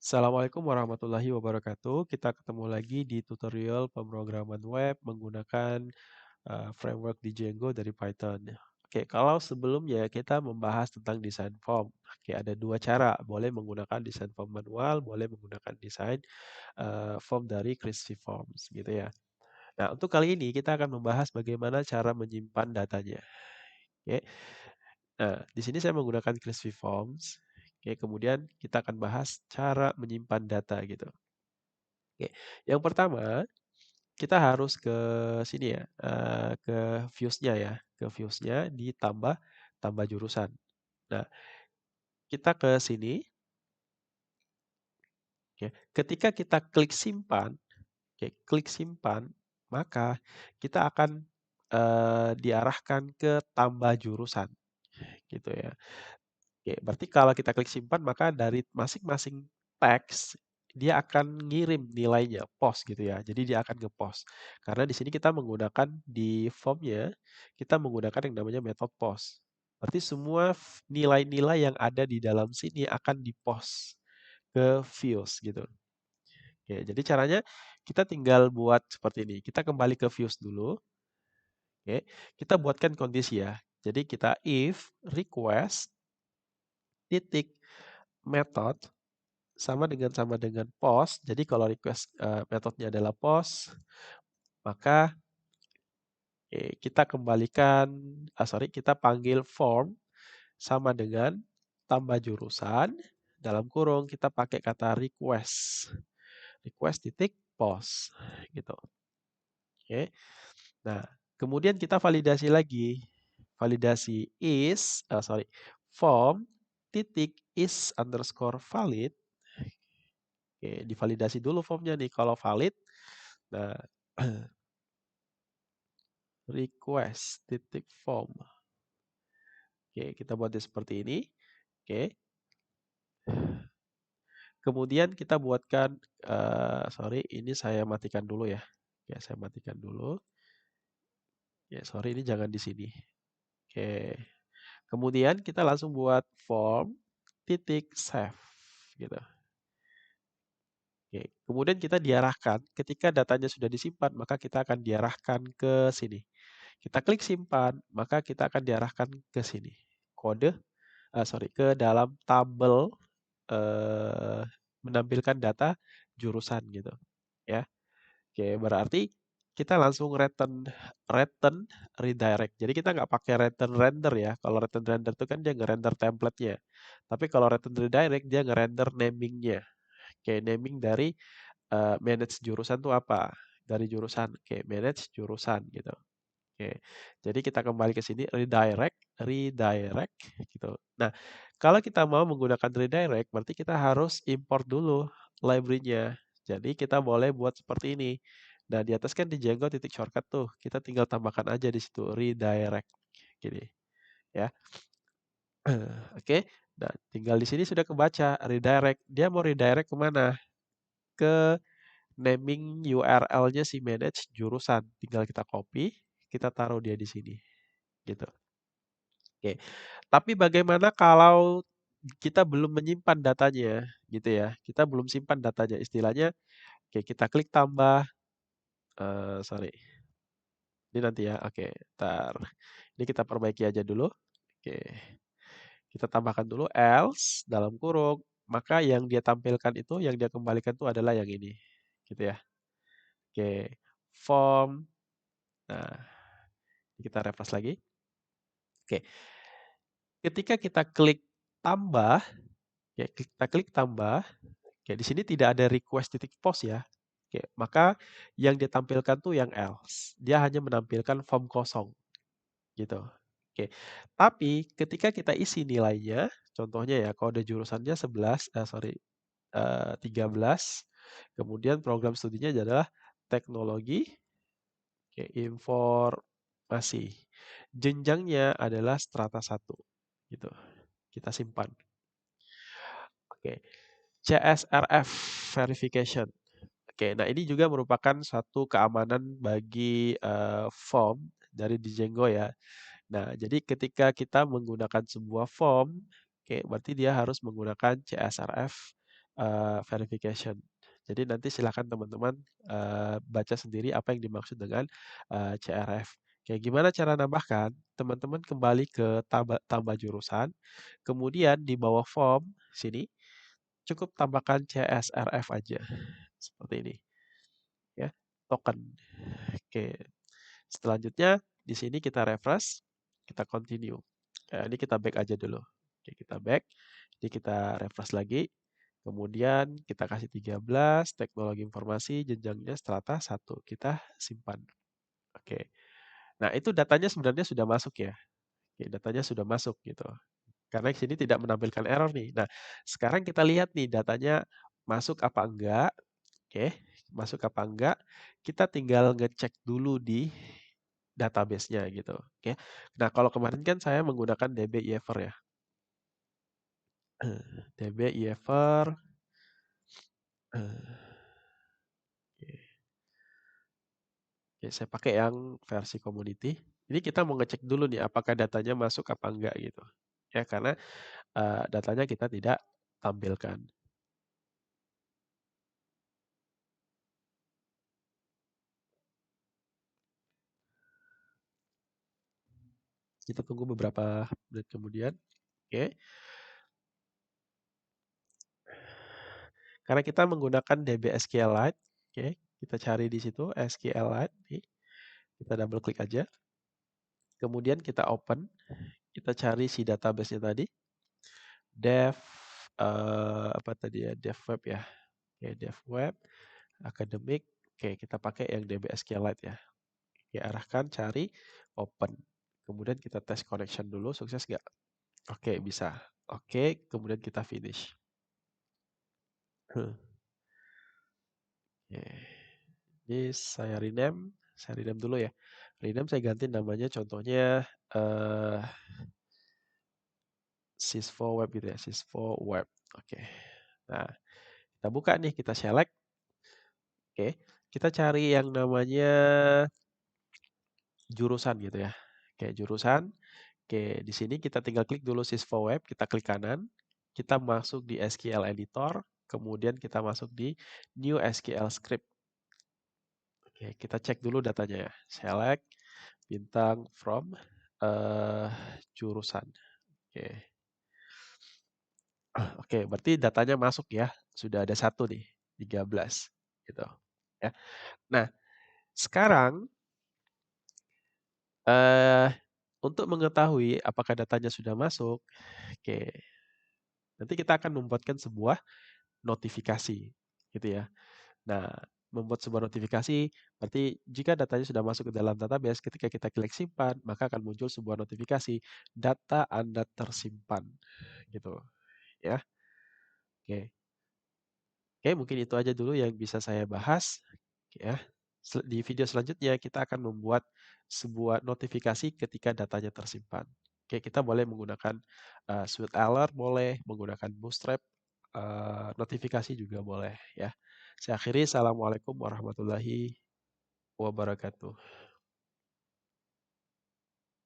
Assalamualaikum warahmatullahi wabarakatuh. Kita ketemu lagi di tutorial pemrograman web menggunakan framework Django dari Python. Oke, kalau sebelumnya kita membahas tentang desain form. Oke, ada dua cara. Boleh menggunakan desain form manual, boleh menggunakan desain form dari Crispy Forms, gitu ya. Nah, untuk kali ini kita akan membahas bagaimana cara menyimpan datanya. Oke. Nah, di sini saya menggunakan Crispy Forms. Oke, kemudian kita akan bahas cara menyimpan data gitu. Oke, yang pertama kita harus ke sini ya, ke views-nya ya, ke views-nya ditambah tambah jurusan. Nah, kita ke sini, oke. Ketika kita klik simpan, oke, klik simpan, maka kita akan, diarahkan ke tambah jurusan, gitu ya. Oke, berarti kalau kita klik simpan, maka dari masing-masing teks, dia akan ngirim nilainya, post gitu ya. Jadi dia akan nge-post. Karena di sini kita menggunakan di formnya, kita menggunakan yang namanya method post. Berarti semua nilai-nilai yang ada di dalam sini akan di-post ke views gitu. Oke, jadi caranya kita tinggal buat seperti ini. Kita kembali ke views dulu. Oke, kita buatkan kondisi ya. Jadi kita if request titik method sama dengan post. Jadi kalau request metodenya adalah post, maka kita kembalikan, kita panggil form sama dengan tambah jurusan. Dalam kurung kita pakai kata request, request titik post, gitu. Oke. Nah, kemudian kita validasi lagi, validasi form titik is underscore valid. Oke, divalidasi dulu formnya nih. Kalau valid, nah request titik form. Oke, kita buatnya seperti ini. Oke. Kemudian kita buatkan, ini saya matikan dulu ya. Ya, saya matikan dulu. Ya, ini jangan di sini. Oke. Kemudian kita langsung buat form titik save gitu. Oke. Kemudian kita diarahkan, ketika datanya sudah disimpan, maka kita akan diarahkan ke sini. Kita klik simpan, maka kita akan diarahkan ke sini. Ke dalam tabel menampilkan data jurusan gitu ya. Oke, berarti kita langsung return return redirect. Jadi kita nggak pakai return render ya. Kalau return render itu kan dia nge-render template-nya. Tapi kalau return redirect dia nge-render naming-nya. Oke, naming dari manage jurusan itu apa? Dari jurusan. Oke, manage jurusan gitu. Oke, jadi kita kembali ke sini redirect, redirect gitu. Nah, kalau kita mau menggunakan redirect, berarti kita harus import dulu library-nya. Jadi kita boleh buat seperti ini. Nah, di atas kan di Django titik shortcut tuh, kita tinggal tambahkan aja di situ redirect, gini ya. Oke, nah tinggal di sini sudah kebaca redirect. Dia mau redirect kemana? Ke naming URL-nya si manage jurusan. Tinggal kita copy, kita taruh dia di sini, gitu. Oke. Tapi bagaimana kalau kita belum menyimpan datanya, gitu ya. Kita belum simpan datanya. Istilahnya, oke kita klik tambah, sorry. Ini nanti ya, oke. Ntar. Ini kita perbaiki aja dulu. Oke. Kita tambahkan dulu else dalam kurung. Maka yang dia tampilkan itu, yang dia kembalikan itu adalah yang ini. Gitu ya. Oke. Form. Nah, kita refresh lagi. Oke. Ketika kita klik tambah, ya kita klik tambah, oke, di sini tidak ada request titik post ya. Oke, maka yang ditampilkan tuh yang else. Dia hanya menampilkan form kosong gitu. Oke. Tapi ketika kita isi nilainya, contohnya ya kode jurusannya 13, kemudian program studinya adalah teknologi, oke, informasi. Jenjangnya adalah strata 1 gitu. Kita simpan. Oke. CSRF verification. Oke, nah ini juga merupakan satu keamanan bagi form dari Django ya. Nah, jadi ketika kita menggunakan sebuah form, oke, berarti dia harus menggunakan CSRF verification. Jadi nanti silakan teman-teman baca sendiri apa yang dimaksud dengan CRF. Kayak gimana cara nambahkan? Teman-teman kembali ke tambah jurusan, kemudian di bawah form sini cukup tambahkan CSRF aja seperti ini ya, token. Oke. Selanjutnya di sini kita refresh, kita continue. Ini kita back aja dulu. Oke, kita back. Jadi kita refresh lagi. Kemudian kita kasih 13, teknologi informasi, jenjangnya strata 1. Kita simpan. Oke. Nah, itu datanya sebenarnya sudah masuk ya. Oke, datanya sudah masuk gitu. Karena di sini tidak menampilkan error nih. Nah, sekarang kita lihat nih datanya masuk apa enggak. Oke, masuk apa enggak. Kita tinggal ngecek dulu di database-nya gitu. Oke. Nah, kalau kemarin kan saya menggunakan DB Yever ya. DB Yever. Oke, saya pakai yang versi community. Jadi kita mau ngecek dulu nih apakah datanya masuk apa enggak gitu. Ya, karena datanya kita tidak tampilkan. Kita tunggu beberapa menit kemudian. Oke. Karena kita menggunakan DB SQLite, oke, kita cari di situ SQLite, nih. Kita double klik aja. Kemudian kita open, kita cari si database-nya tadi. Dev apa tadi ya? Dev web ya. Oke, dev web, academic. Oke, kita pakai yang DB SQLite ya. Oke, arahkan, cari, open. Kemudian kita tes connection dulu, sukses nggak? Oke, bisa. Oke, kemudian kita finish. Oke. Ini saya rename dulu ya. Rename saya ganti namanya contohnya sys4 web gitu ya, sys4 web. Oke. Nah, kita buka nih, kita select. Oke, kita cari yang namanya jurusan gitu ya. Oke, jurusan. Oke, di sini kita tinggal klik dulu sys4 web, kita klik kanan, kita masuk di SQL editor, kemudian kita masuk di new SQL script. Oke, kita cek dulu datanya ya. Select bintang from jurusan. Oke. Oke, berarti datanya masuk ya. Sudah ada satu nih, 13 gitu. Ya. Nah, sekarang untuk mengetahui apakah datanya sudah masuk, oke. Nanti kita akan membuatkan sebuah notifikasi gitu ya. Nah, membuat sebuah notifikasi berarti jika datanya sudah masuk ke dalam database, ketika kita klik simpan, maka akan muncul sebuah notifikasi data Anda tersimpan gitu ya. Oke. Oke, mungkin itu aja dulu yang bisa saya bahas ya. Di video selanjutnya kita akan membuat sebuah notifikasi ketika datanya tersimpan. Oke, kita boleh menggunakan Sweet Alert, boleh menggunakan Bootstrap, notifikasi juga boleh ya. Saya akhiri, Assalamualaikum warahmatullahi wabarakatuh.